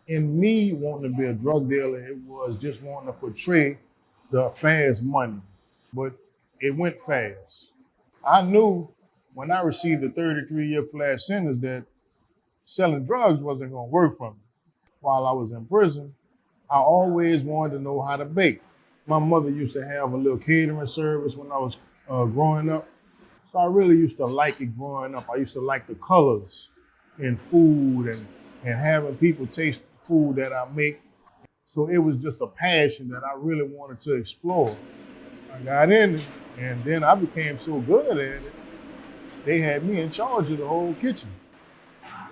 In me wanting to be a drug dealer, it was just wanting to portray the fast money, but it went fast. I knew when I received a 33-year flat sentence that selling drugs wasn't gonna work for me. While I was in prison, I always wanted to know how to bake. My mother used to have a little catering service when I was growing up. So I really used to like it growing up. I used to like the colors in food and having people taste the food that I make. So it was just a passion that I really wanted to explore. I got in it, and then I became so good at it, they had me in charge of the whole kitchen.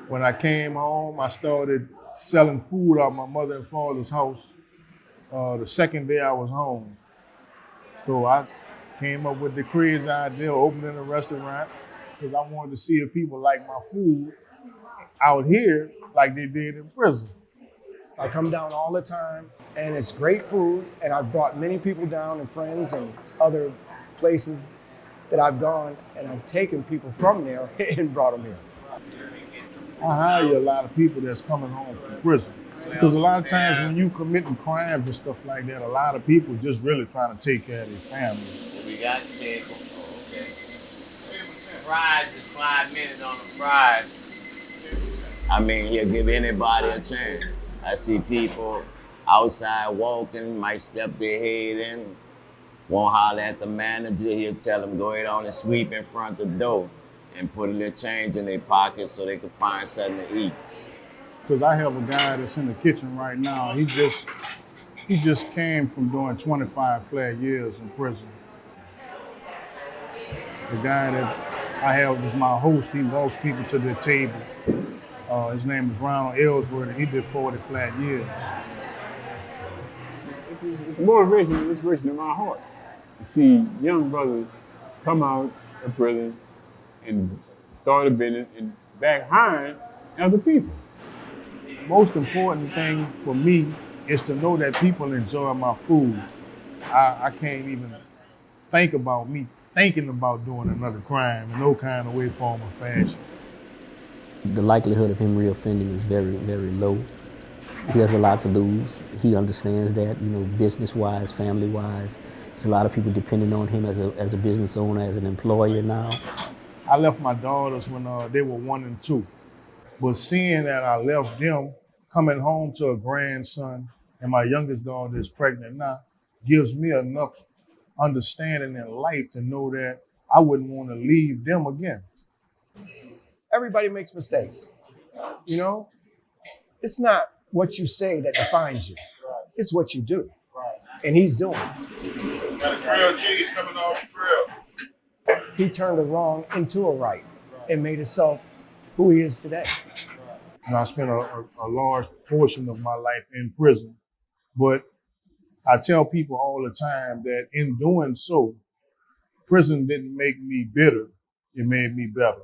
When I came home, I started selling food out my mother and father's house the second day I was home. So I came up with the crazy idea of opening a restaurant because I wanted to see if people like my food out here like they did in prison. I come down all the time, and it's great food, and I've brought many people down and friends and other places that I've gone, and I've taken people from there and brought them here. I hire a lot of people that's coming home from prison because a lot of times when you committing crimes and stuff like that, a lot of people just really trying to take care of their family. We got the table. Okay. Fries is 5 minutes on the fries. I mean, he'll give anybody a chance. I see people outside walking, might step their head in, won't holler at the manager. He'll tell them, go ahead on and sweep in front of the door and put a little change in their pocket so they can find something to eat. Because I have a guy that's in the kitchen right now. He just came from doing 25 flat years in prison. The guy that I have as my host, he walks people to their table. His name is Ronald Ellsworth, and he did 40 flat years. It's motivation and inspiration in my heart to see young brothers come out of prison and start a business and back hiring other people. Most important thing for me is to know that people enjoy my food. I can't even think about me thinking about doing another crime in no kind of way, form, or fashion. The likelihood of him reoffending is very, very low. He has a lot to lose. He understands that, business-wise, family-wise. There's a lot of people depending on him as a business owner, as an employer now. I left my daughters when they were 1 and 2. But seeing that I left them, coming home to a grandson, and my youngest daughter is pregnant now, gives me enough understanding in life to know that I wouldn't want to leave them again. Everybody makes mistakes. It's not what you say that defines you. It's what you do. And he's doing it. Got a grilled cheese coming off the grill. He turned a wrong into a right and made himself who he is today. I spent a large portion of my life in prison, but I tell people all the time that in doing so, prison didn't make me bitter, it made me better.